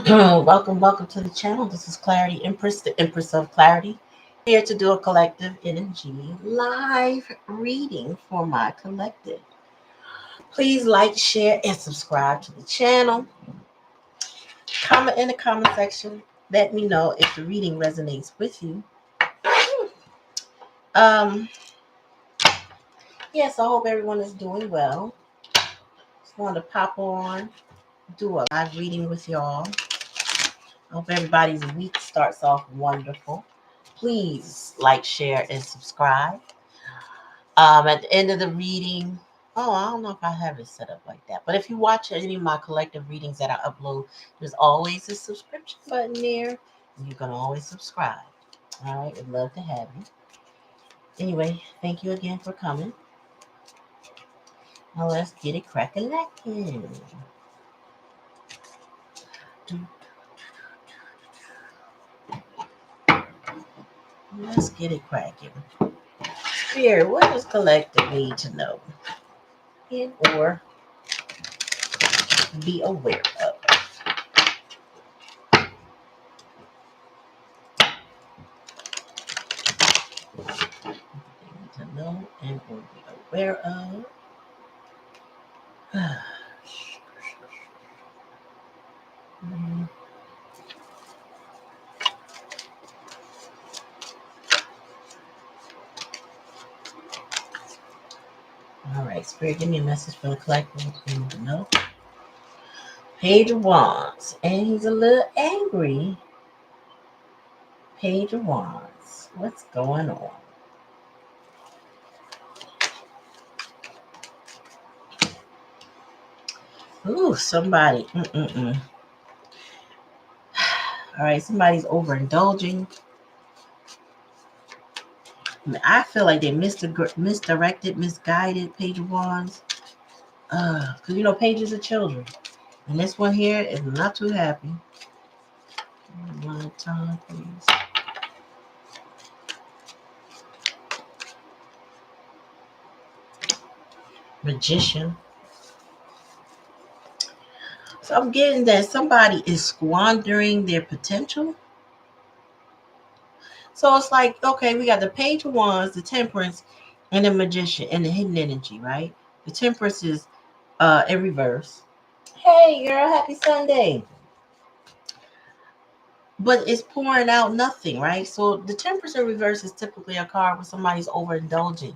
Welcome to the channel. This is Clarity Empress, the Empress of Clarity. Here to do a collective energy live reading for my collective. Please like, share, and subscribe to the channel. Comment in the comment section. Let me know if the reading resonates with you. Um, yes, I hope everyone is doing well. Just wanted to pop on, do a live reading with y'all. I hope everybody's week starts off wonderful. Please like, share, and subscribe. At the end of the reading, I don't know if I have it set up like that, but if you watch any of my collective readings that I upload, there's always a subscription button there, and you can always subscribe. All right, would love to have you. Anyway, thank you again for coming. Now let's get it crack-a-lackin'. Let's get it cracking. Spirit, what does collective need to know and or be aware of? They need to know and or be aware of. All right, Spirit, give me a message for the collective. You need to know. Page of Wands, and he's a little angry. Page of Wands, what's going on? Ooh, somebody. All right, somebody's overindulging. I feel like they misdirected, misguided. Page of Wands. Because pages are children. And this one here is not too happy. One time, please. Magician. So I'm getting that somebody is squandering their potential. So it's like, okay, we got the Page of Wands, the Temperance, and the Magician, and the hidden energy, right? The Temperance is in reverse. Hey, girl, happy Sunday. But it's pouring out nothing, right? So the Temperance in reverse is typically a card where somebody's overindulging.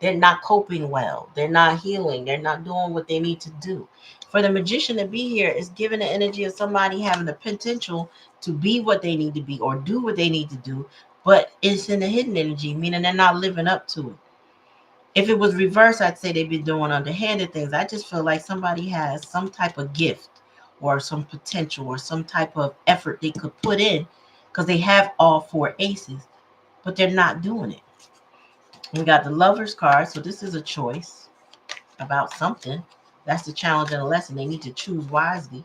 They're not coping well. They're not healing. They're not doing what they need to do. For the Magician to be here is giving the energy of somebody having the potential to be what they need to be or do what they need to do, but it's in the hidden energy, meaning they're not living up to it. If it was reversed, I'd say they've been doing underhanded things. I just feel like somebody has some type of gift or some potential or some type of effort they could put in because they have all four aces, but they're not doing it. We got the Lover's card, so this is a choice about something. That's the challenge and the lesson. They need to choose wisely.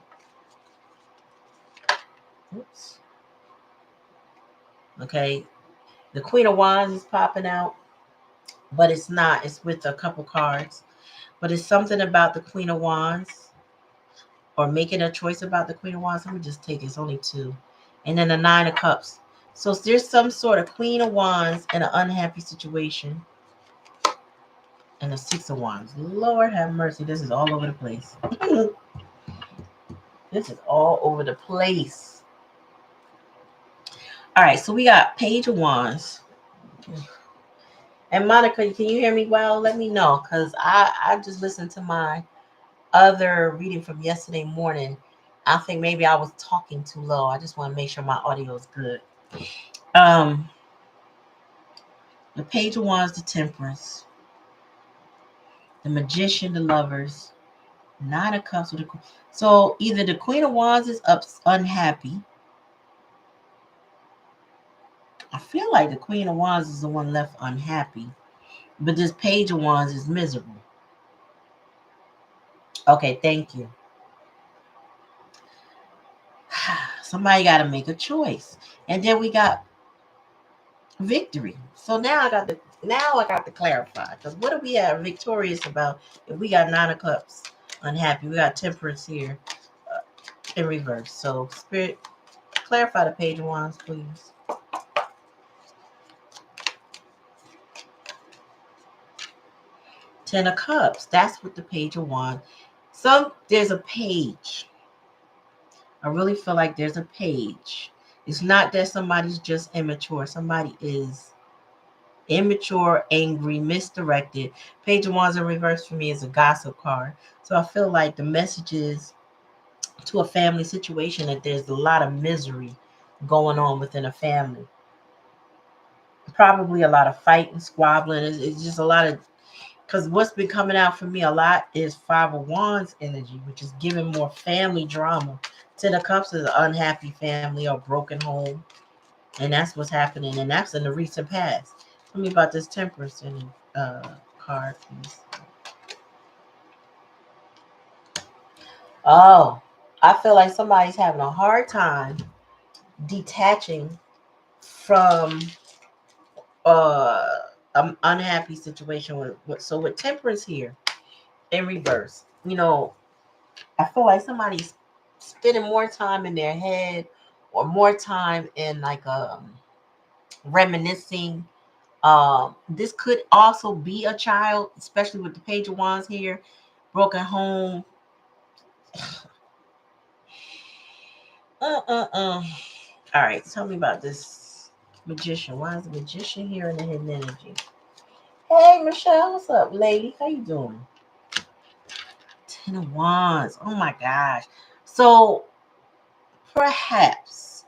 Oops. Okay. The Queen of Wands is popping out, but it's not. It's with a couple cards. But it's something about the Queen of Wands or making a choice about the Queen of Wands. Let me just take it. It's only two. And then the Nine of Cups. So there's some sort of Queen of Wands in an unhappy situation. And the Six of Wands. Lord have mercy. This is all over the place. This is all over the place. All right, so we got Page of Wands. And Monica, can you hear me well? Let me know, because I just listened to my other reading from yesterday morning. I think maybe I was talking too low. I just want to make sure my audio is good. The Page of Wands, the Temperance. The Magician, the Lovers. Nine of Cups with the Queen. So either the Queen of Wands is unhappy. I feel like the Queen of Wands is the one left unhappy. But this Page of Wands is miserable. Okay, thank you. Somebody got to make a choice. And then we got victory. So now I got to clarify. Because what are we victorious about if we got Nine of Cups unhappy? We got Temperance here. in reverse. So, Spirit, clarify the Page of Wands, please. Ten of Cups. That's what the Page of Wands. There's a page. I really feel like there's a page. It's not that somebody's just immature. Somebody is immature, angry, misdirected. Page of Wands in reverse for me is a gossip card. So I feel like the message is to a family situation that there's a lot of misery going on within a family. Probably a lot of fighting, squabbling. It's just a lot of, because what's been coming out for me a lot is Five of Wands energy, which is giving more family drama. Ten of Cups is an unhappy family or broken home. And that's what's happening. And that's in the recent past. Tell me about this Temperance card, please. Oh, I feel like somebody's having a hard time detaching from an unhappy situation. With Temperance here in reverse, I feel like somebody's spending more time in their head or more time in like reminiscing. This could also be a child, especially with the Page of Wands here, broken home. All right, tell me about this Magician. Why is the Magician here in the hidden energy? Hey, Michelle, what's up, lady? How you doing? Ten of Wands. Oh my gosh. So perhaps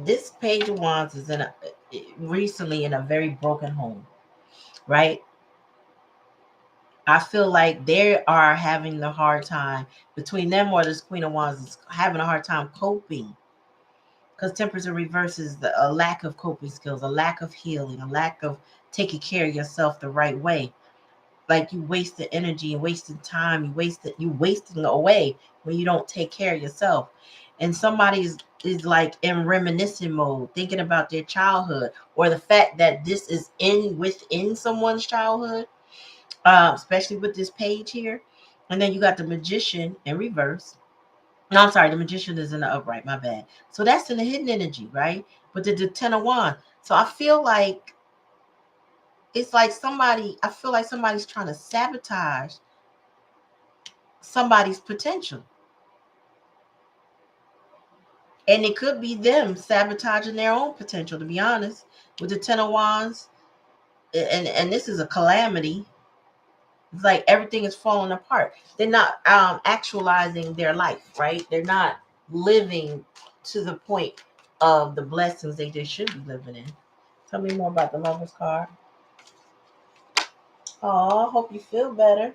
this Page of Wands is recently in a very broken home, right? I feel like they are having the hard time between them, or this Queen of Wands is having a hard time coping. Because Temperance in reverse is a lack of coping skills, a lack of healing, a lack of taking care of yourself the right way. Like you wasted energy and wasting time, you wasting away when you don't take care of yourself. And somebody is like in reminiscent mode, thinking about their childhood or the fact that this is within someone's childhood, especially with this page here. And then you got the Magician in reverse. No, I'm sorry, the Magician is in the upright, my bad. So that's in the hidden energy, right? But the Ten of Wands. So I feel like it's like I feel like somebody's trying to sabotage somebody's potential. And it could be them sabotaging their own potential, to be honest. With the Ten of Wands, and this is a calamity. It's like everything is falling apart. They're not actualizing their life, right? They're not living to the point of the blessings they should be living in. Tell me more about the Lover's card. Oh, hope you feel better.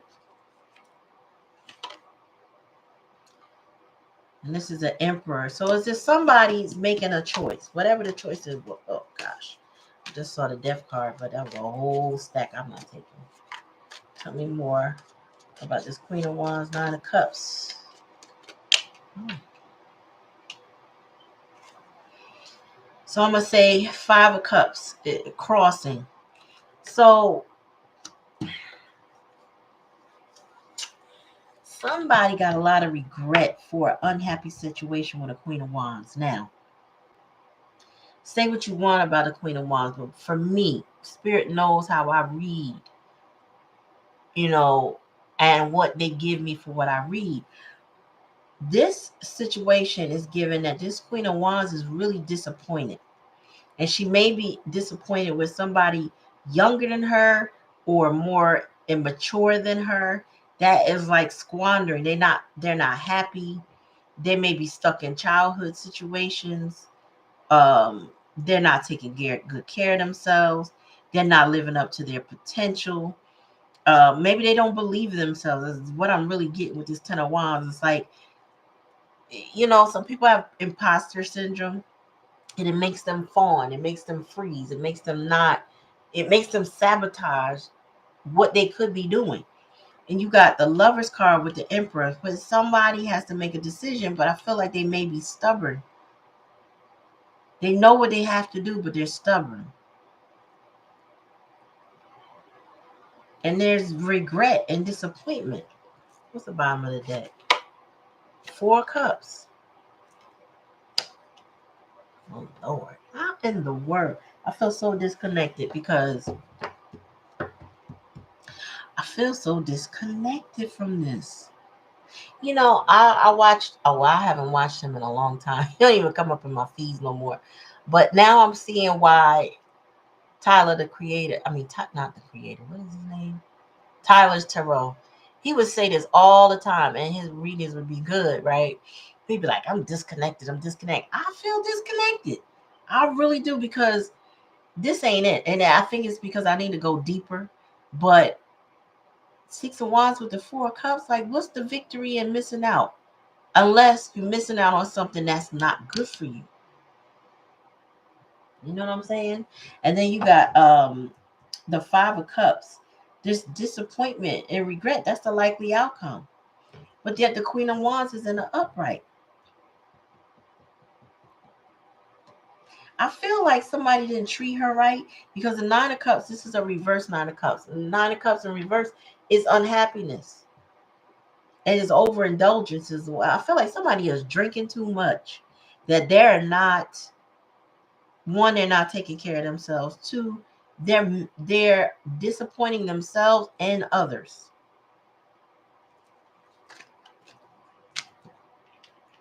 And this is an Emperor. So is this somebody's making a choice? Whatever the choice is. Oh, gosh. I just saw the Death card, but that was a whole stack I'm not taking. Tell me more about this Queen of Wands, Nine of Cups. Oh. So I'm going to say Five of Cups, crossing. So somebody got a lot of regret for an unhappy situation with a Queen of Wands. Now, say what you want about a Queen of Wands, but for me, Spirit knows how I read, and what they give me for what I read. This situation is given that this Queen of Wands is really disappointed. And she may be disappointed with somebody younger than her or more immature than her that is like squandering. They're not happy. They may be stuck in childhood situations. They're not taking good care of themselves. They're not living up to their potential. Maybe they don't believe in themselves. Is what I'm really getting with this Ten of Wands. It's like, some people have imposter syndrome, and it makes them fawn, it makes them freeze, it makes them sabotage what they could be doing. And you got the Lover's card with the Emperor, but somebody has to make a decision, but I feel like they may be stubborn. They know what they have to do, but they're stubborn. And there's regret and disappointment. What's the bottom of the deck? Four of Cups. Oh Lord, how in the world? I feel so disconnected because I feel so disconnected from this. You know, I watched. Oh, well, I haven't watched him in a long time. He don't even come up in my feeds no more. But now I'm seeing why Tyler, the creator. I mean, not the creator. What is his name? Tyler's Tarot. He would say this all the time, and his readings would be good, right? He'd be like, "I'm disconnected. I'm disconnected." I feel disconnected. I really do because this ain't it, and I think it's because I need to go deeper. But Six of Wands with the Four of Cups, like, what's the victory in missing out? Unless you're missing out on something that's not good for you. You know what I'm saying? And then you got the Five of Cups. This disappointment and regret, that's the likely outcome. But yet the Queen of Wands is in the upright. I feel like somebody didn't treat her right because the Nine of Cups, this is a reverse Nine of Cups. And the Nine of Cups in reverse is unhappiness. And it's overindulgence as well. I feel like somebody is drinking too much. That they're not, one, they're not taking care of themselves. Two, they're disappointing themselves and others.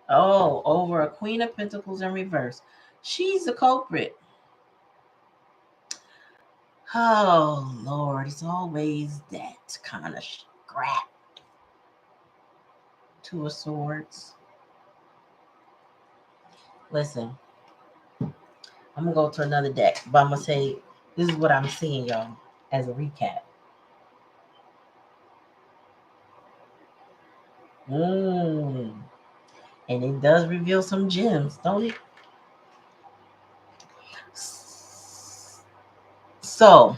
Oh, over a Queen of Pentacles in reverse. She's the culprit. Oh, Lord, it's always that kind of scrap. Two of Swords. Listen, I'm going to go to another deck, but I'm going to say this is what I'm seeing, y'all, as a recap. And it does reveal some gems, don't it? So,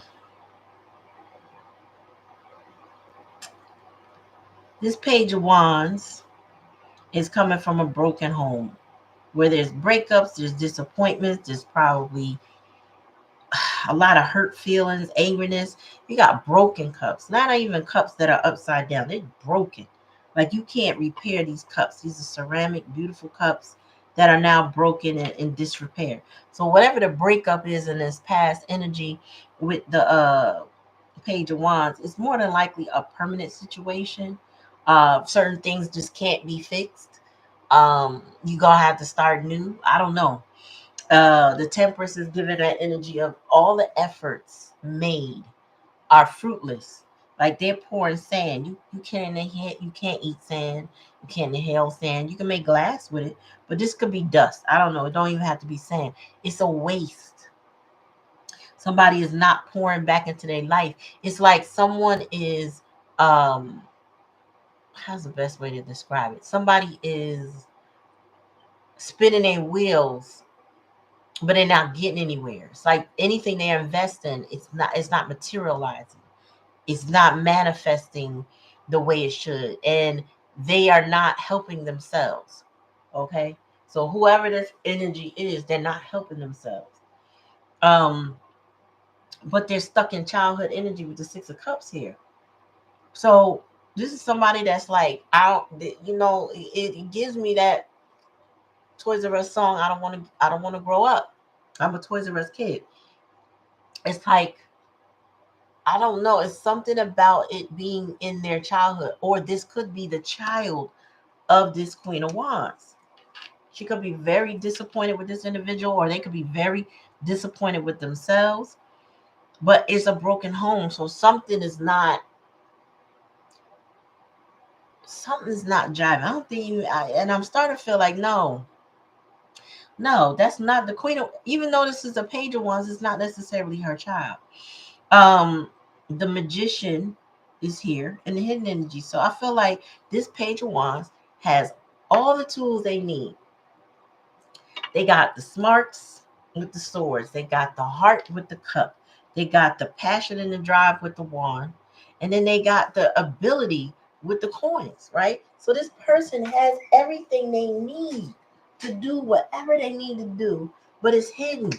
this Page of Wands is coming from a broken home where there's breakups, there's disappointments, there's probably a lot of hurt feelings, angriness. You got broken cups, not even cups that are upside down. They're broken. Like you can't repair these cups. These are ceramic, beautiful cups that are now broken and in disrepair. So whatever the breakup is in this past energy with the Page of Wands, it's more than likely a permanent situation. Certain things just can't be fixed. You gonna have to start new. I don't know. The Temperance is giving that energy of all the efforts made are fruitless. Like they're pouring sand. You can't eat sand. You can't inhale sand. You can make glass with it, but this could be dust. I don't know. It don't even have to be sand. It's a waste. Somebody is not pouring back into their life. It's like someone is how's the best way to describe it? Somebody is spinning their wheels, but they're not getting anywhere. It's like anything they invest in, it's not materializing. It's not manifesting the way it should. And they are not helping themselves. Okay. So whoever this energy is, they're not helping themselves. Um, but they're stuck in childhood energy with the Six of Cups here. So this is somebody that's like out, it gives me that Toys R Us song, I don't want to grow up. I'm a Toys R Us kid. It's like, I don't know. It's something about it being in their childhood, or this could be the child of this Queen of Wands. She could be very disappointed with this individual, or they could be very disappointed with themselves. But it's a broken home, so something's not jiving. I don't think, and I'm starting to feel like no, that's not the Queen of. Even though this is a Page of Wands, it's not necessarily her child. Um, the Magician is here in the hidden energy. So I feel like this Page of Wands has all the tools they need. They got the smarts with the swords. They got the heart with the cup. They got the passion and the drive with the wand. And then they got the ability with the coins, right? So this person has everything they need to do whatever they need to do, but it's hidden.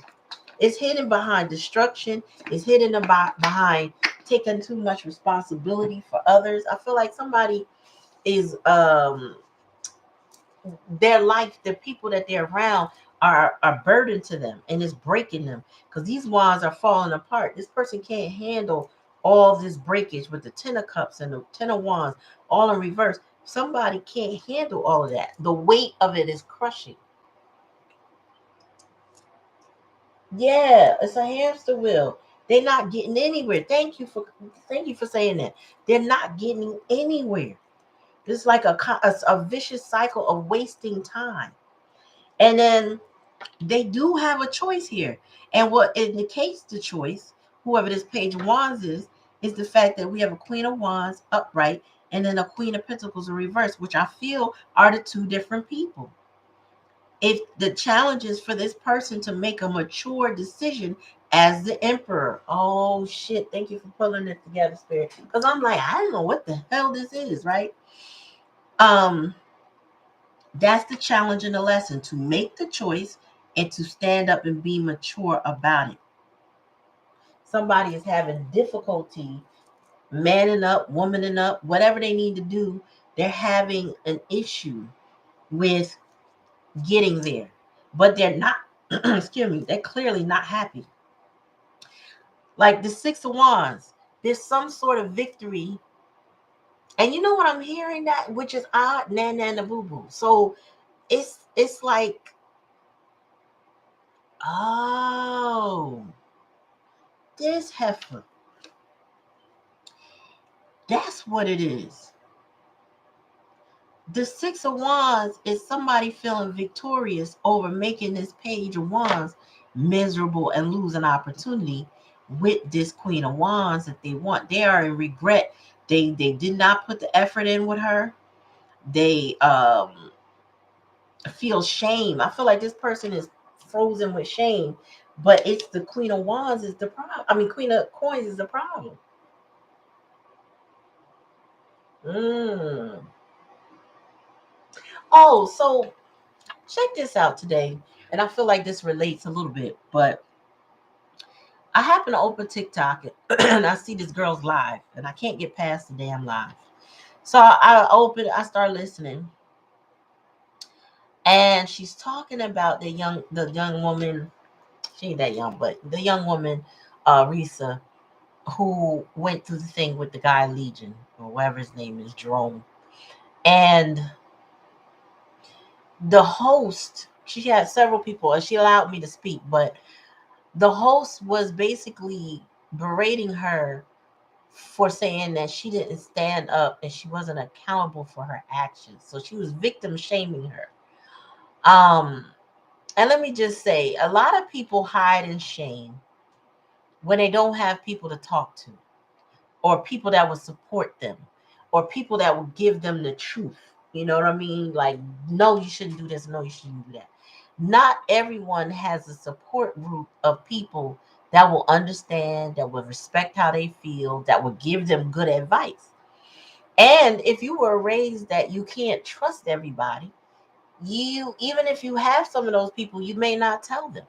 It's hidden behind destruction. It's hidden behind taking too much responsibility for others. I feel like somebody is their life, the people that they're around are burden to them and it's breaking them because these wands are falling apart. This person can't handle all this breakage with the 10 of cups and the 10 of wands all in reverse. Somebody can't handle all of that. The weight of it is crushing. Yeah, it's a hamster wheel. They're not getting anywhere. Thank you for saying that. They're not getting anywhere. It's like a vicious cycle of wasting time. And then they do have a choice here. And what indicates the choice, whoever this page of wands is the fact that we have a queen of wands upright and then a queen of pentacles in reverse, which I feel are the two different people. If the challenge is for this person to make a mature decision as the emperor. Oh shit, thank you for pulling it together, spirit. Because I'm like, I don't know what the hell this is, right? Um, that's the challenge and the lesson, to make the choice and to stand up and be mature about it. Somebody is having difficulty manning up, womaning up, whatever they need to do. They're having an issue with getting there, but they're not, excuse me, they're clearly not happy. Like the 6 of wands, there's some sort of victory. And you know what I'm hearing, that which is odd, nana boo boo. So it's like, oh, this heifer, that's what it is. The 6 of wands is somebody feeling victorious over making this page of wands miserable and losing opportunity with this queen of wands that they want. They are in regret. They did not put the effort in with her. They feel shame. I feel like this person is frozen with shame, but it's the queen of wands is the problem. I mean, queen of coins is the problem. Mm. Oh, so check this out today. And I feel like this relates a little bit, but I happen to open TikTok and I see this girl's live and I can't get past the damn live. So I start listening, and she's talking about the young woman. She ain't that young, but the young woman, Risa, who went through the thing with the guy Legion or whatever his name is, Jerome. And the host, she had several people and she allowed me to speak, but the host was basically berating her for saying that she didn't stand up and she wasn't accountable for her actions. So she was victim shaming her. Um, and let me just say, a lot of people hide in shame when they don't have people to talk to, or people that would support them, or people that would give them the truth. You know what I mean? Like, no, you shouldn't do this. No, you shouldn't do that. Not everyone has a support group of people that will understand, that will respect how they feel, that will give them good advice. And if you were raised that you can't trust everybody, you, even if you have some of those people, you may not tell them.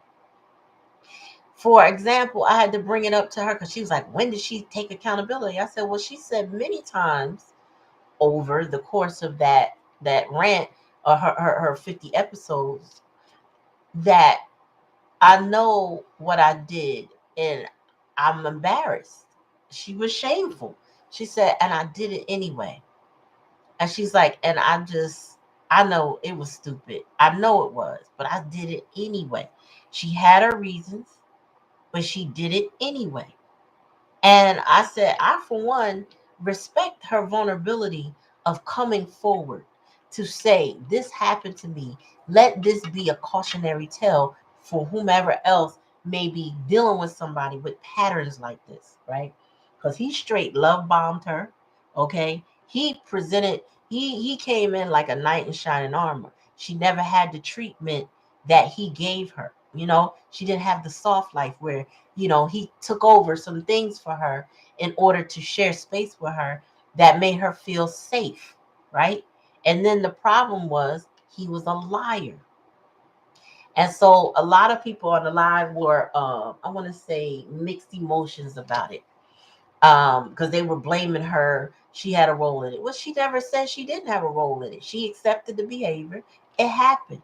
For example, I had to bring it up to her because she was like, when did she take accountability? I said, well, she said many times over the course of that rant, or her 50 episodes, that I know what I did and I'm embarrassed. She was shameful. She said, and I did it anyway. And she's like, and I know it was stupid. I know it was, but I did it anyway. She had her reasons, but she did it anyway. And I said, I, for one, respect her vulnerability of coming forward to say, this happened to me. Let this be a cautionary tale for whomever else may be dealing with somebody with patterns like this, right? Because he straight love bombed her. Okay. He came in like a knight in shining armor. She never had the treatment that he gave her. She didn't have the soft life where he took over some things for her in order to share space with her that made her feel safe, right? And then the problem was he was a liar. And so a lot of people on the live were, I want to say, mixed emotions about it. because they were blaming her. She had a role in it. Well, she never said she didn't have a role in it. She accepted the behavior. It happened.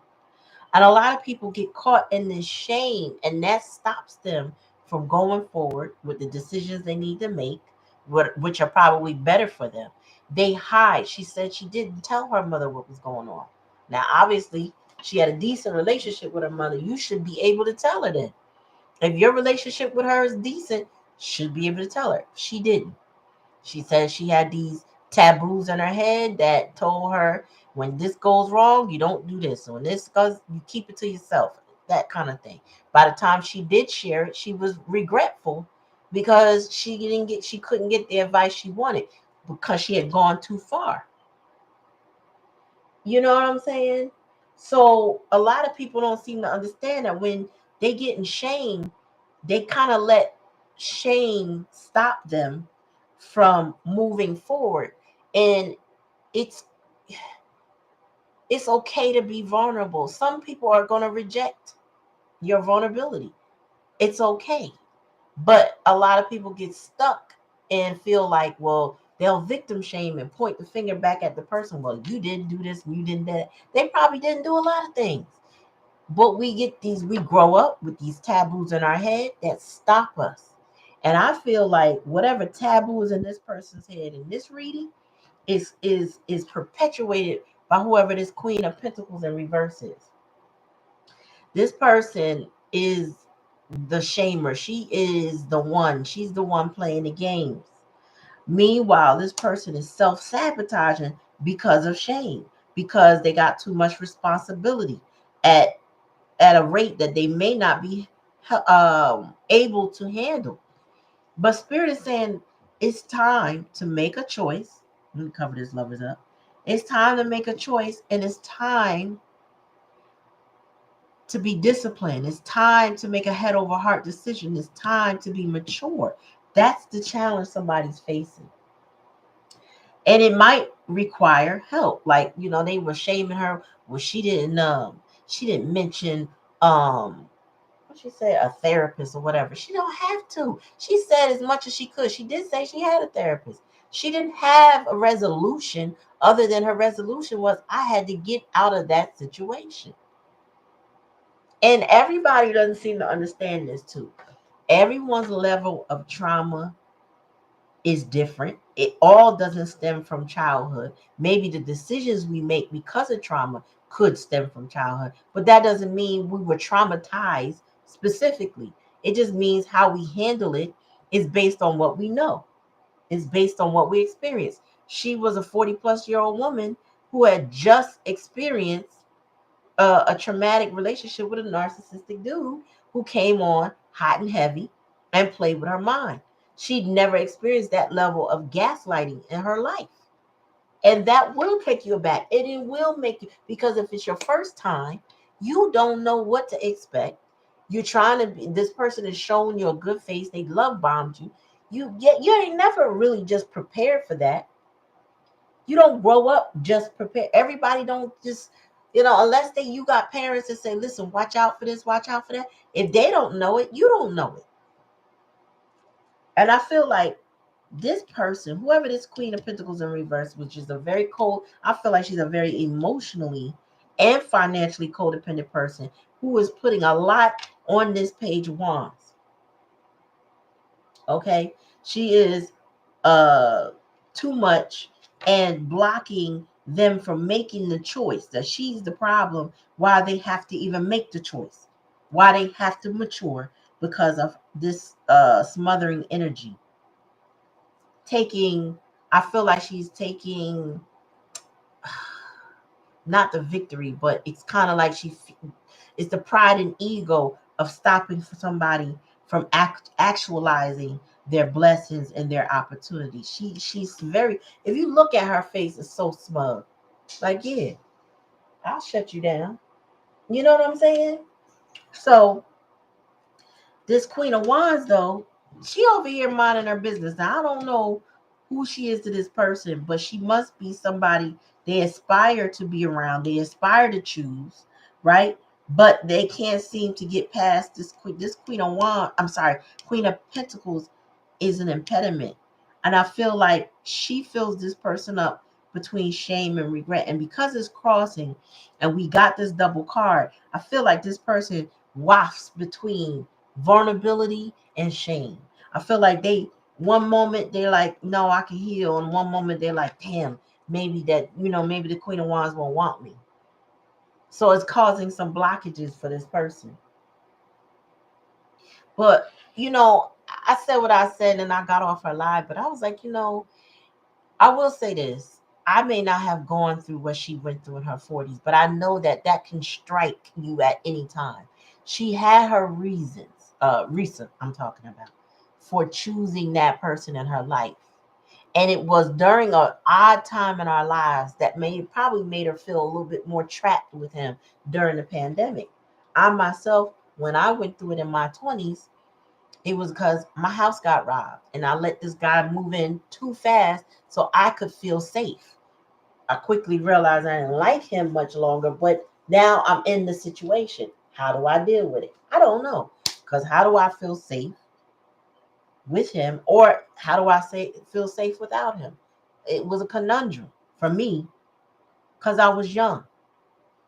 And a lot of people get caught in this shame, and that stops them from going forward with the decisions they need to make, which are probably better for them. They hide. She said she didn't tell her mother what was going on. Now, obviously, she had a decent relationship with her mother. You should be able to tell her that. If your relationship with her is decent, should be able to tell her. She didn't. She said she had these taboos in her head that told her when this goes wrong, you don't do this. When this goes, you keep it to yourself. That kind of thing. By the time she did share it, she was regretful because she couldn't get the advice she wanted because she had gone too far. You know what I'm saying? So a lot of people don't seem to understand that when they get in shame, they kind of let shame stop them from moving forward. And it's it's okay to be vulnerable. Some people are going to reject your vulnerability. It's okay. But a lot of people get stuck and feel like, well, they'll victim shame and point the finger back at the person. Well, you didn't do this, you didn't that. They probably didn't do a lot of things. But we grow up with these taboos in our head that stop us. And I feel like whatever taboo is in this person's head in this reading is perpetuated by whoever this Queen of Pentacles in reverse is. This person is the shamer. She is the one. She's the one playing the games. Meanwhile, this person is self-sabotaging because of shame, because they got too much responsibility at a rate that they may not be able to handle. But Spirit is saying it's time to make a choice. Let me cover this lovers up. It's time to make a choice, and it's time to be disciplined. It's time to make a head over heart decision. It's time to be mature. That's the challenge somebody's facing. And it might require help. Like, they were shaming her. Well, she didn't mention what she said, a therapist or whatever. She don't have to. She said as much as she could. She did say she had a therapist. She didn't have a resolution other than her resolution was I had to get out of that situation. And everybody doesn't seem to understand this too. Everyone's level of trauma is different. It all doesn't stem from childhood. Maybe the decisions we make because of trauma could stem from childhood, but that doesn't mean we were traumatized specifically. It just means how we handle it is based on what we know. It's based on what we experience. She was a 40-plus-year-old woman who had just experienced a traumatic relationship with a narcissistic dude who came on hot and heavy and played with her mind. She'd never experienced that level of gaslighting in her life. And that will take you aback. And it will make you, because if it's your first time, you don't know what to expect. You're trying to be, this person is showing you a good face. They love bombed you. You ain't never really just prepared for that. You don't grow up just prepared. Everybody don't just, unless you got parents that say, listen, watch out for this, watch out for that. If they don't know it, you don't know it. And I feel like this person, whoever this Queen of Pentacles in reverse, which is a very cold, I feel like she's a very emotionally and financially codependent person who is putting a lot on this Page of Wands. Okay? She is too much and blocking them from making the choice. That she's the problem, why they have to even make the choice, why they have to mature because of this smothering energy. I feel like she's taking not the victory, but it's kind of like it's the pride and ego of stopping for somebody from actualizing their blessings and their opportunities. She's very, if you look at her face, it's so smug. Like, yeah, I'll shut you down. You know what I'm saying? So this Queen of Wands, though, she over here minding her business. Now, I don't know who she is to this person, but she must be somebody they aspire to be around. They aspire to choose, right? But they can't seem to get past this Queen of Wands. I'm sorry, Queen of Pentacles is an impediment. And I feel like she fills this person up between shame and regret. And because it's crossing and we got this double card, I feel like this person wafts between vulnerability and shame. I feel like one moment they're like, no, I can heal. And one moment they're like, damn, maybe maybe the Queen of Wands won't want me. So it's causing some blockages for this person. But, I said what I said and I got off her live, but I was like, I will say this. I may not have gone through what she went through in her 40s, but I know that can strike you at any time. She had her reasons, recent I'm talking about, for choosing that person in her life. And it was during an odd time in our lives that probably made her feel a little bit more trapped with him during the pandemic. I myself, when I went through it in my 20s, it was because my house got robbed and I let this guy move in too fast so I could feel safe. I quickly realized I didn't like him much longer, but now I'm in the situation. How do I deal with it? I don't know. Because how do I feel safe with him, or how do I feel safe without him? It was a conundrum for me because I was young.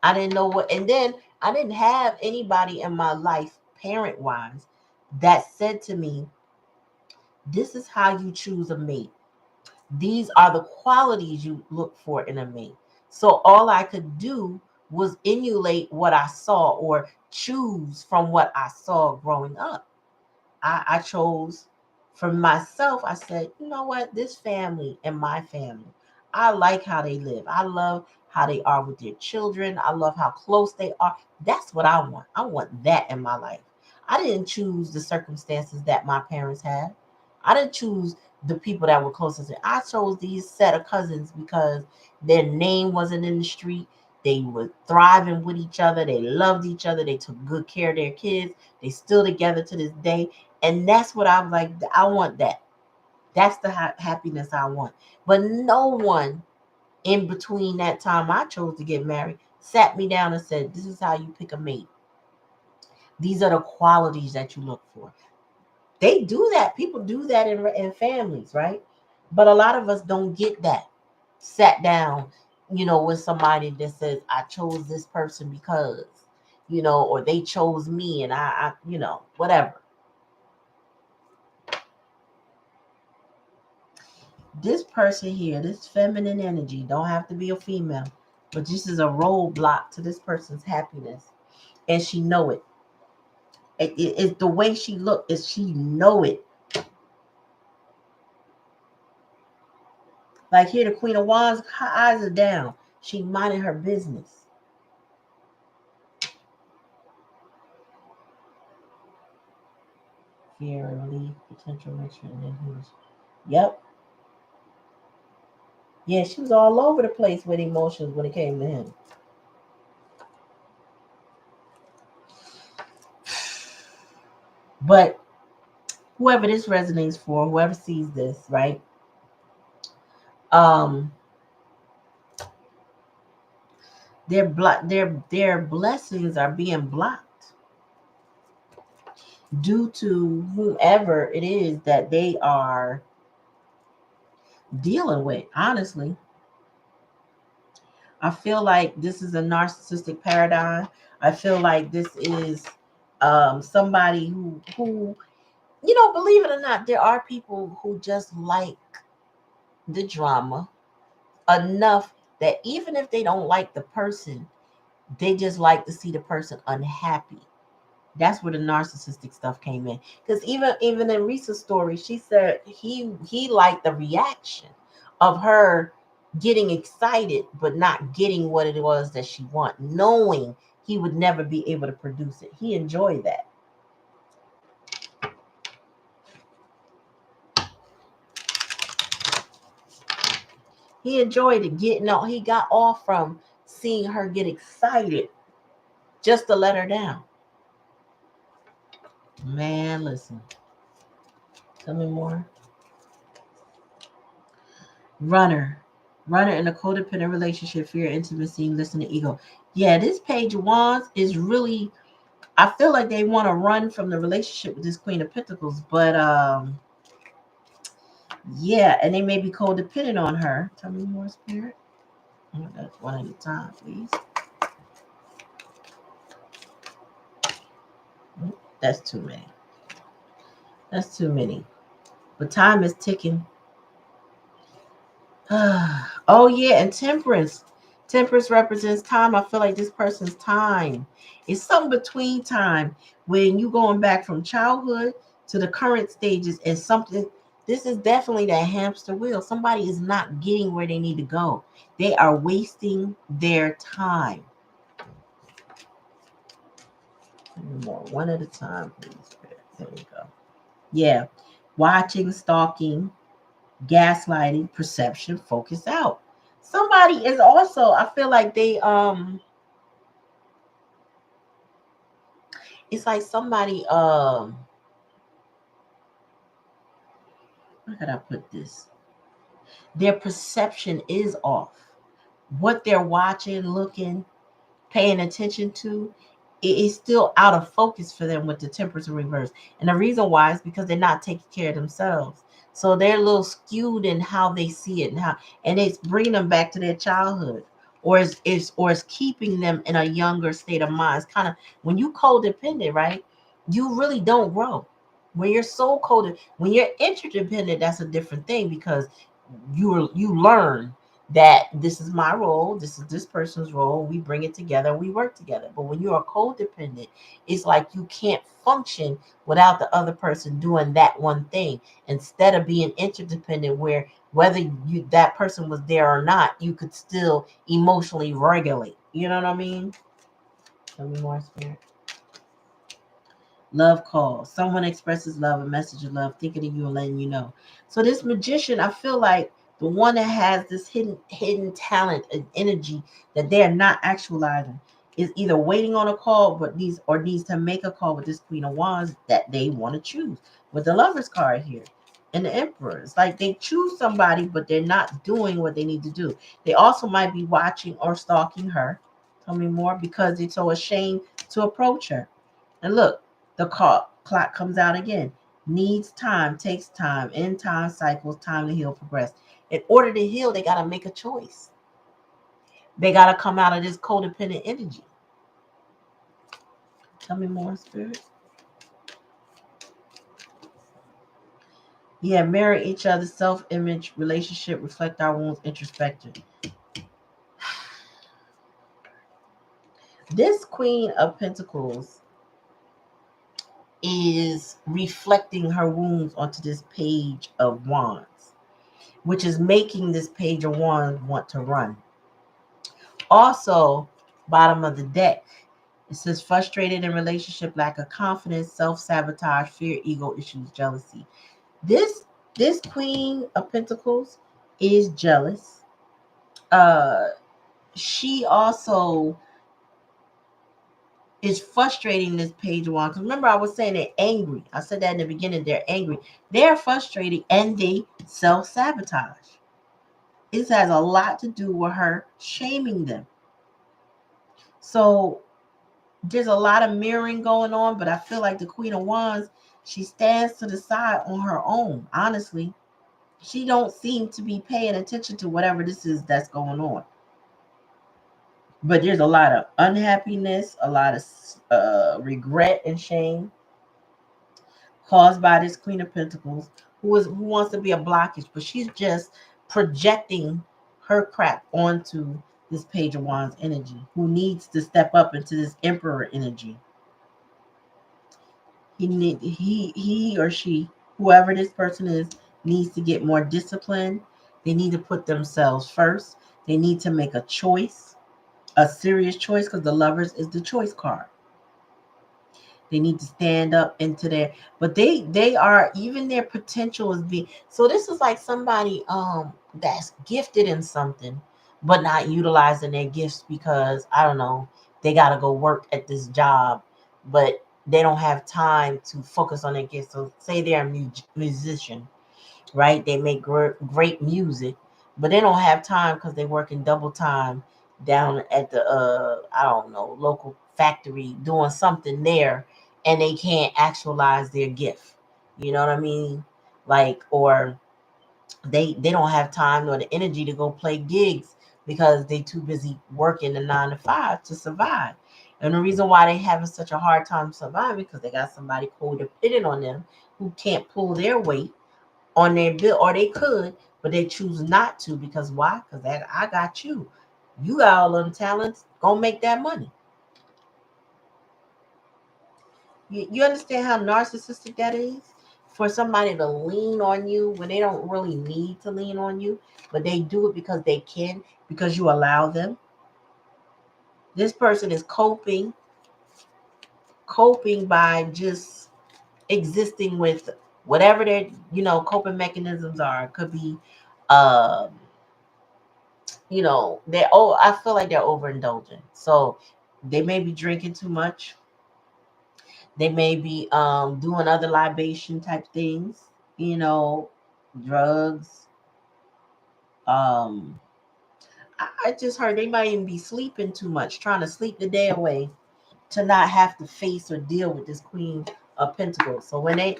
I didn't know what, and then I didn't have anybody in my life, parent wise, that said to me, this is how you choose a mate. These are the qualities you look for in a mate. So all I could do was emulate what I saw or choose from what I saw growing up. I chose for myself. I said, you know what? This family and my family, I like how they live. I love how they are with their children. I love how close they are. That's what I want. I want that in my life. I didn't choose the circumstances that my parents had. I didn't choose the people that were closest. I chose these set of cousins because their name wasn't in the street. They were thriving with each other. They loved each other. They took good care of their kids. They still together to this day. And that's what I was like, I want that. That's the happiness I want. But no one in between that time I chose to get married sat me down and said, this is how you pick a mate. These are the qualities that you look for. They do that. People do that in families, right? But a lot of us don't get that. Sat down, with somebody that says, I chose this person because, or they chose me and whatever. This person here, this feminine energy, don't have to be a female, but this is a roadblock to this person's happiness, and she know it. It's the way she look, is she know it. Like here, the Queen of Wands, her eyes are down. She minding her business. Fear, relief, potential rupture, and then he was. Yep. Yeah, she was all over the place with emotions when it came to him. But whoever this resonates for, whoever sees this, right? Um, their blessings are being blocked due to whoever it is that they are dealing with. Honestly, I feel like this is a narcissistic paradigm. I feel like this is somebody who believe it or not, there are people who just like the drama enough that even if they don't like the person, they just like to see the person unhappy. That's where the narcissistic stuff came in. Because even in Risa's story, she said he liked the reaction of her getting excited but not getting what it was that she wanted, knowing he would never be able to produce it. He enjoyed that. He enjoyed it, getting on. He got off from seeing her get excited just to let her down. Man, listen. Tell me more. Runner. Runner in a codependent relationship, fear, intimacy, listen to ego. Yeah, this page of wands is really, I feel like they want to run from the relationship with this Queen of Pentacles, but Yeah, and they may be codependent on her. Tell me more, spirit. Oh, that's one at a time, please. That's too many. That's too many. But time is ticking. Oh yeah, and temperance. Temperance represents time. I feel like this person's time. It's something between time when you going back from childhood to the current stages and something. This is definitely that hamster wheel. Somebody is not getting where they need to go. They are wasting their time. More one at a time, please. There we go. Yeah. Watching, stalking, gaslighting, perception, focus out. Somebody is also, I feel like they it's like somebody how could I put this? Their perception is off. What they're watching, looking, paying attention to, it is still out of focus for them with the temperance in reverse. And the reason why is because they're not taking care of themselves. So they're a little skewed in how they see it and it's bringing them back to their childhood. Or it's keeping them in a younger state of mind. It's kind of when you codependent, right? You really don't grow. When you're so coded, when you're interdependent, that's a different thing because you learn that this is my role, this is this person's role, we bring it together, we work together. But when you are codependent, it's like you can't function without the other person doing that one thing instead of being interdependent where whether you that person was there or not, you could still emotionally regulate. You know what I mean? Tell me more, spirit. Love calls. Someone expresses love, a message of love, thinking of you and letting you know. So this magician, I feel like the one that has this hidden talent and energy that they are not actualizing is either waiting on a call, but needs to make a call with this Queen of Wands that they want to choose. With the Lovers card here and the Emperor, it's like they choose somebody, but they're not doing what they need to do. They also might be watching or stalking her. Tell me more because they're so ashamed to approach her. And look, the clock comes out again. Needs time, takes time, in time cycles, time to heal, progress. In order to heal, they got to make a choice. They got to come out of this codependent energy. Tell me more, spirit. Yeah, mirror each other, self-image, relationship, reflect our wounds, introspection. This Queen of Pentacles is reflecting her wounds onto this Page of Wands, which is making this Page of Wands want to run. Also, bottom of the deck, it says frustrated in relationship, lack of confidence, self-sabotage, fear, ego issues, jealousy. This Queen of Pentacles is jealous. Uh, she also is frustrating this Page one. Because remember, I was saying they're angry. I said that in the beginning. They're angry. They're frustrated and they self-sabotage. It has a lot to do with her shaming them. So there's a lot of mirroring going on, but I feel like the Queen of Wands, she stands to the side on her own. Honestly, she don't seem to be paying attention to whatever this is that's going on. But there's a lot of unhappiness, a lot of regret and shame caused by this Queen of Pentacles, who wants to be a blockage, but she's just projecting her crap onto this Page of Wands energy, who needs to step up into this Emperor energy. He or she, whoever this person is, needs to get more disciplined. They need to put themselves first. They need to make a choice, a serious choice, because the Lovers is the choice card. They need to stand up into their, but they are, even their potential is being, so this is like somebody that's gifted in something but not utilizing their gifts because I don't know, they got to go work at this job, but they don't have time to focus on their gifts. So say they're a musician, right? They make great music, but they don't have time because they're working double time down at the I don't know, local factory doing something there, and they can't actualize their gift. You know what I mean? Like, or They don't have time nor the energy to go play gigs because they too busy working the 9 to 5 to survive. And the reason why they having such a hard time surviving because they got somebody codependent on them who can't pull their weight on their bill, or they could, but they choose not to because why? Because I got you. You got all them talents. Go make that money. You understand how narcissistic that is? For somebody to lean on you when they don't really need to lean on you, but they do it because they can, because you allow them. This person is coping by just existing with whatever their coping mechanisms are. It could be um they're I feel like they're overindulgent. So they may be drinking too much. They may be doing other libation type things, drugs. Um I just heard they might even be sleeping too much, trying to sleep the day away to not have to face or deal with this Queen of Pentacles. So when they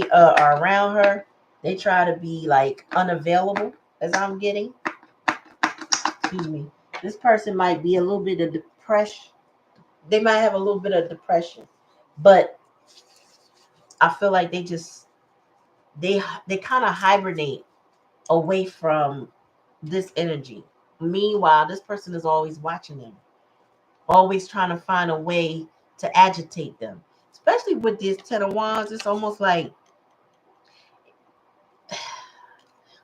are around her, they try to be like unavailable, as I'm getting. Excuse me. This person might be a little bit of depression. They might have a little bit of depression, but I feel like they kind of hibernate away from this energy. Meanwhile, this person is always watching them, always trying to find a way to agitate them. Especially with this Ten of Wands, it's almost like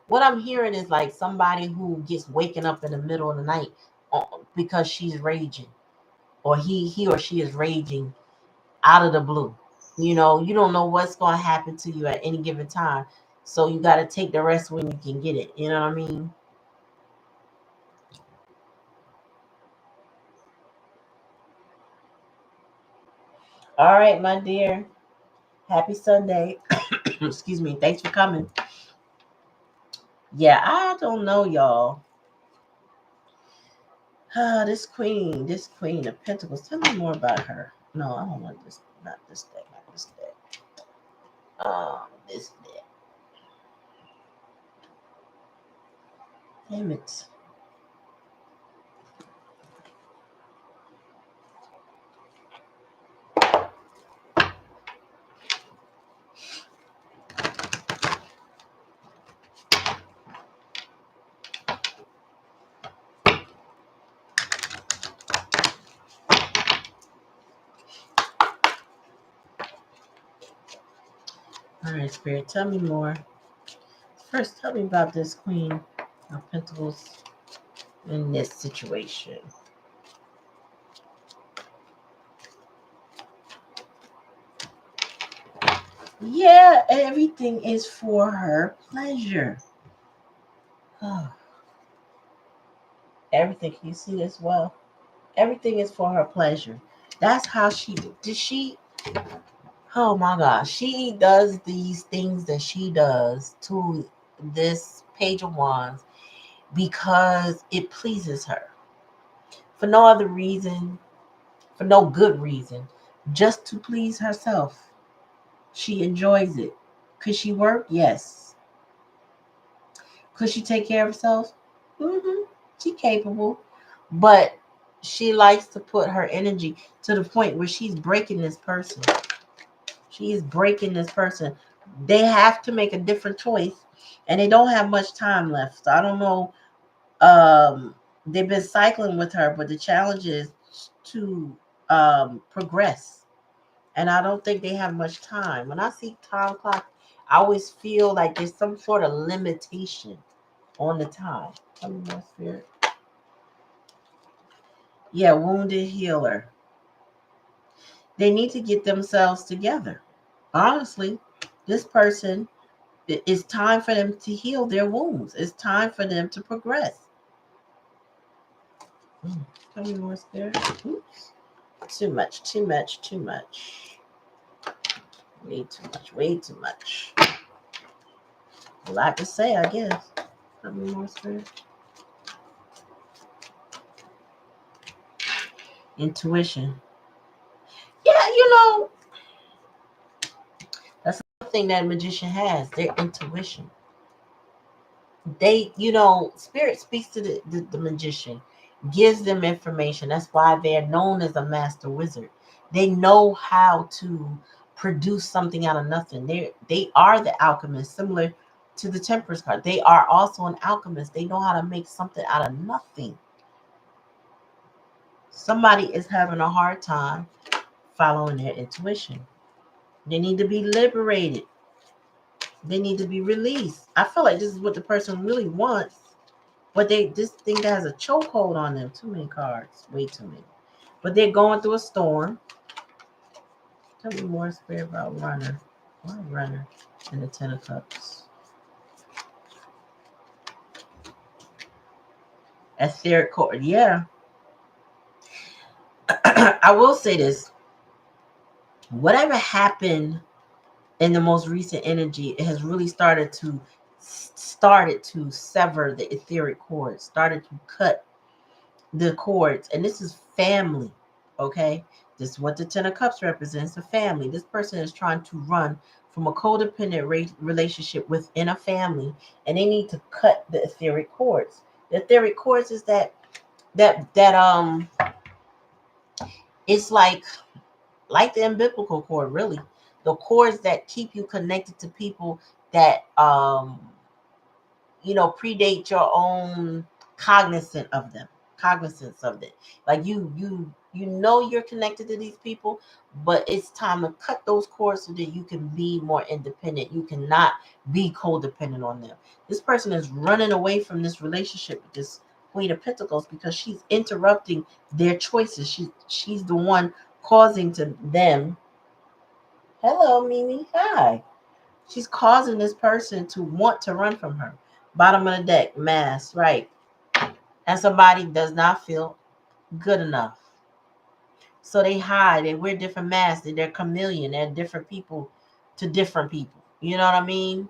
what I'm hearing is like somebody who gets waking up in the middle of the night because she's raging, or he or she is raging out of the blue. You don't know what's going to happen to you at any given time. So you got to take the rest when you can get it. You know what I mean? All right, my dear. Happy Sunday. Excuse me. Thanks for coming. Yeah, I don't know, y'all. This queen of Pentacles. Tell me more about her. No, I don't want this. Not this day. Not this day. This day. Damn it. All right, Spirit. Tell me more. First, tell me about this Queen of Pentacles in this situation. Yeah, everything is for her pleasure. Oh, everything. Can you see this well? Everything is for her pleasure. That's how she. Oh my gosh, she does these things that she does to this Page of Wands because it pleases her. For no other reason, for no good reason, just to please herself. She enjoys it. Could she work? Yes. Could she take care of herself? Mm-hmm. She's capable. But she likes to put her energy to the point where she's breaking this person. She is breaking this person. They have to make a different choice, and they don't have much time left. So I don't know. They've been cycling with her, but the challenge is to progress. And I don't think they have much time. When I see time clock, I always feel like there's some sort of limitation on the time. Tell me more, Spirit. Yeah, wounded healer. They need to get themselves together. Honestly, this person, it's time for them to heal their wounds. It's time for them to progress. Tell me more, Spirit. Oops. Too much, too much, too much. Way too much, way too much. A lot to say, I guess. Tell me more, Spirit. Intuition. Yeah, that's the thing that a magician has, their intuition. They, spirit speaks to the magician, gives them information. That's why they're known as a master wizard. They know how to produce something out of nothing. They are the alchemist, similar to the Temperance card. They are also an alchemist. They know how to make something out of nothing. Somebody is having a hard time following their intuition. They need to be liberated. They need to be released. I feel like this is what the person really wants. But they this thing that has a chokehold on them. Too many cards. Way too many. But they're going through a storm. Tell me more, Spirit, about Runner. Why Runner and the Ten of Cups? Etheric cord. Yeah. I will say this. Whatever happened in the most recent energy, it has really started to sever the etheric cord, started to cut the cords, and this is family. Okay, this is what the Ten of Cups represents, a family. This person is trying to run from a codependent relationship within a family, and they need to cut the etheric cords. The etheric cords is that it's like the umbilical cord, really. The cords that keep you connected to people that predate your own cognizance of it. Like you're connected to these people, but it's time to cut those cords so that you can be more independent. You cannot be codependent on them. This person is running away from this relationship with this Queen of Pentacles because she's interrupting their choices. She's the one causing to them. Hello, Mimi. Hi. She's causing this person to want to run from her. Bottom of the deck, mass, right? And somebody does not feel good enough. So they hide. They wear different masks. They're chameleon. They're different people to different people. You know what I mean?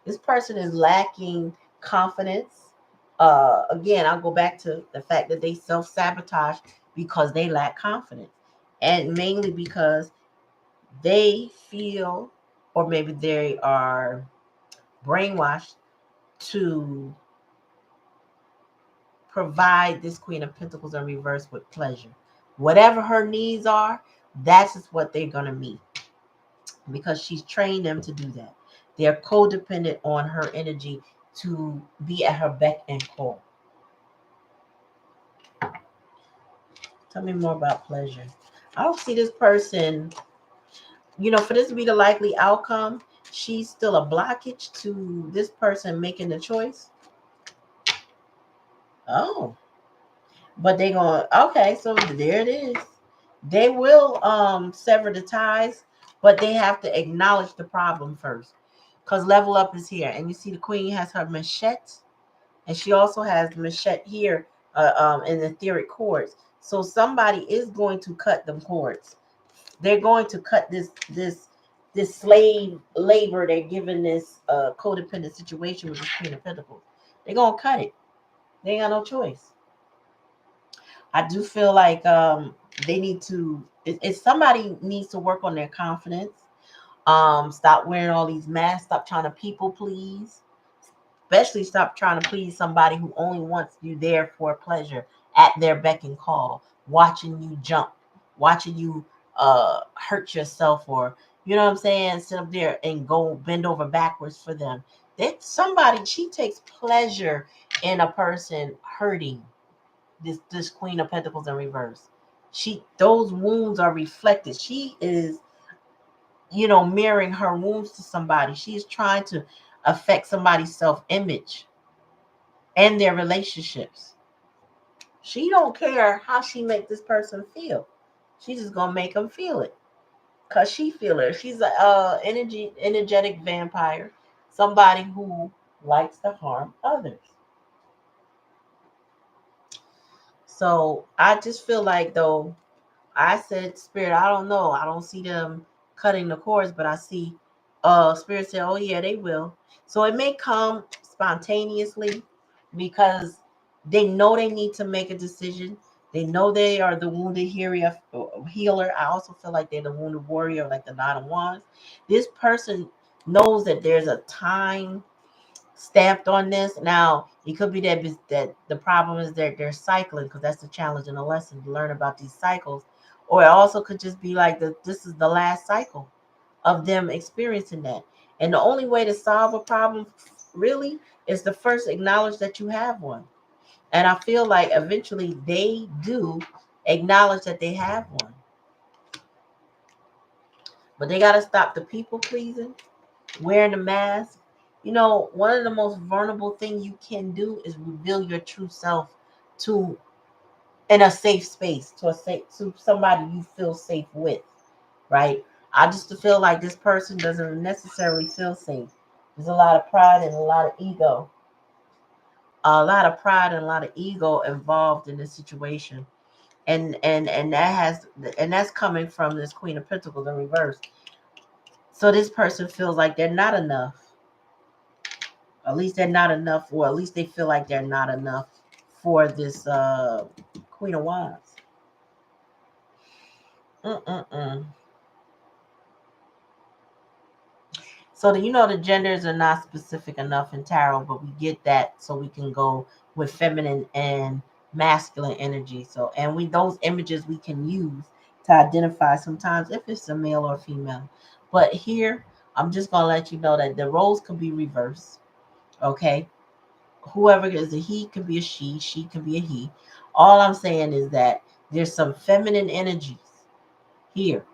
This person is lacking confidence. Again, I'll go back to the fact that they self-sabotage because they lack confidence. And mainly because they feel, or maybe they are brainwashed to provide this Queen of Pentacles in reverse with pleasure. Whatever her needs are, that's just what they're going to meet because she's trained them to do that. They're codependent on her energy to be at her beck and call. Tell me more about pleasure. I don't see this person, for this to be the likely outcome, she's still a blockage to this person making the choice. Oh, but they going, okay, so there it is. They will sever the ties, but they have to acknowledge the problem first. Because level up is here. And you see the queen has her machete, and she also has the machete here in the etheric cords. So somebody is going to cut them cords. They're going to cut this slave labor they're given this codependent situation with this Queen of Pentacles. They're going to cut it. They ain't got no choice. I do feel like they need to. If somebody needs to work on their confidence, stop wearing all these masks. Stop trying to people please. Especially stop trying to please somebody who only wants you there for pleasure, at their beck and call, watching you jump, watching you hurt yourself, or you know what I'm saying, sit up there and go bend over backwards for them. That somebody, she takes pleasure in a person hurting. This Queen of Pentacles in reverse. Those wounds are reflected. She is, mirroring her wounds to somebody. She is trying to affect somebody's self-image and their relationships. She don't care how she make this person feel. She's just gonna make them feel it. Cause she feel it. She's a energetic vampire. Somebody who likes to harm others. So I just feel like, though, I said, Spirit, I don't know. I don't see them cutting the cords, but I see Spirit said, oh yeah, they will. So it may come spontaneously because they know they need to make a decision. They know they are the wounded healer. I also feel like they're the wounded warrior, like the Nine of Wands. This person knows that there's a time stamped on this. Now, it could be that the problem is that they're cycling, because that's the challenge in the lesson, to learn about these cycles. Or it also could just be like this is the last cycle of them experiencing that. And the only way to solve a problem really is to first acknowledge that you have one. And I feel like eventually they do acknowledge that they have one. But they got to stop the people pleasing, wearing the mask. You know, one of the most vulnerable things you can do is reveal your true self to in a safe space, to somebody you feel safe with, right? I just feel like this person doesn't necessarily feel safe. There's a lot of pride and a lot of ego. A lot of pride and a lot of ego involved in this situation. And that's coming from this Queen of Pentacles in reverse. So this person feels like they're not enough. At least they're not enough, or at least they feel like they're not enough for this Queen of Wands. Mm-mm-mm. So the genders are not specific enough in tarot, but we get that so we can go with feminine and masculine energy. So and we those images we can use to identify sometimes if it's a male or female. But here I'm just gonna let you know that the roles could be reversed. Okay. Whoever is a he could be a she could be a he. All I'm saying is that there's some feminine energies here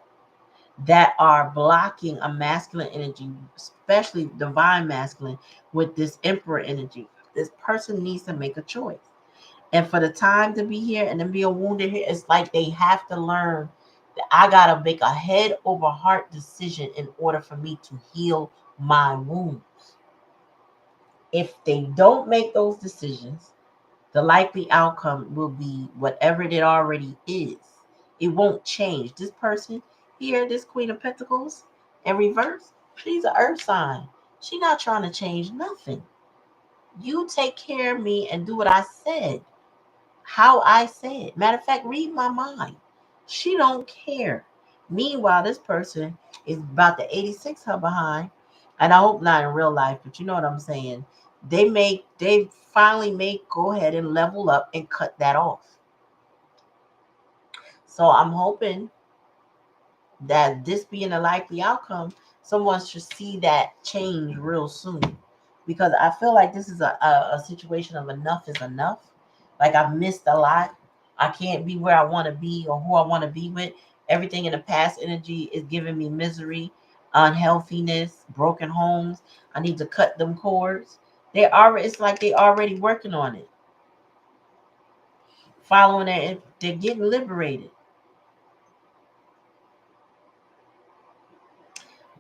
that are blocking a masculine energy, especially divine masculine, with this emperor energy. This person needs to make a choice. And for the time to be here and then be a wounded here, it's like they have to learn that I got to make a head over heart decision in order for me to heal my wounds. If they don't make those decisions, the likely outcome will be whatever it already is. It won't change. This person here, this Queen of Pentacles in reverse, she's an earth sign. She's not trying to change nothing. You take care of me and do what I said, how I said. Matter of fact, read my mind. She don't care. Meanwhile, this person is about to 86 her behind, and I hope not in real life, but you know what I'm saying. They finally make go ahead and level up and cut that off. So I'm hoping that this being a likely outcome, someone should see that change real soon. Because I feel like this is a situation of enough is enough. Like I've missed a lot. I can't be where I want to be or who I want to be with. Everything in the past energy is giving me misery, unhealthiness, broken homes. I need to cut them cords. It's like they already working on it. Following it, they're getting liberated.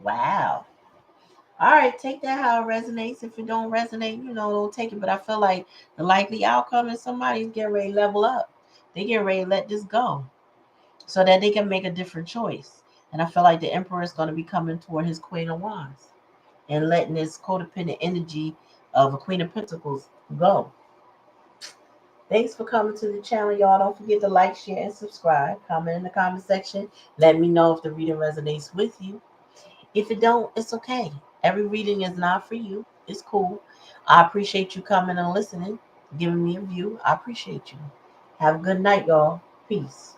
Wow. All right, take that how it resonates. If it don't resonate, don't take it. But I feel like the likely outcome is somebody's getting ready to level up. They get ready to let this go so that they can make a different choice. And I feel like the Emperor is going to be coming toward his Queen of Wands and letting this codependent energy of a Queen of Pentacles go. Thanks for coming to the channel, y'all. Don't forget to like, share, and subscribe. Comment in the comment section. Let me know if the reading resonates with you. If it don't, it's okay. Every reading is not for you. It's cool. I appreciate you coming and listening, giving me a view. I appreciate you. Have a good night, y'all. Peace.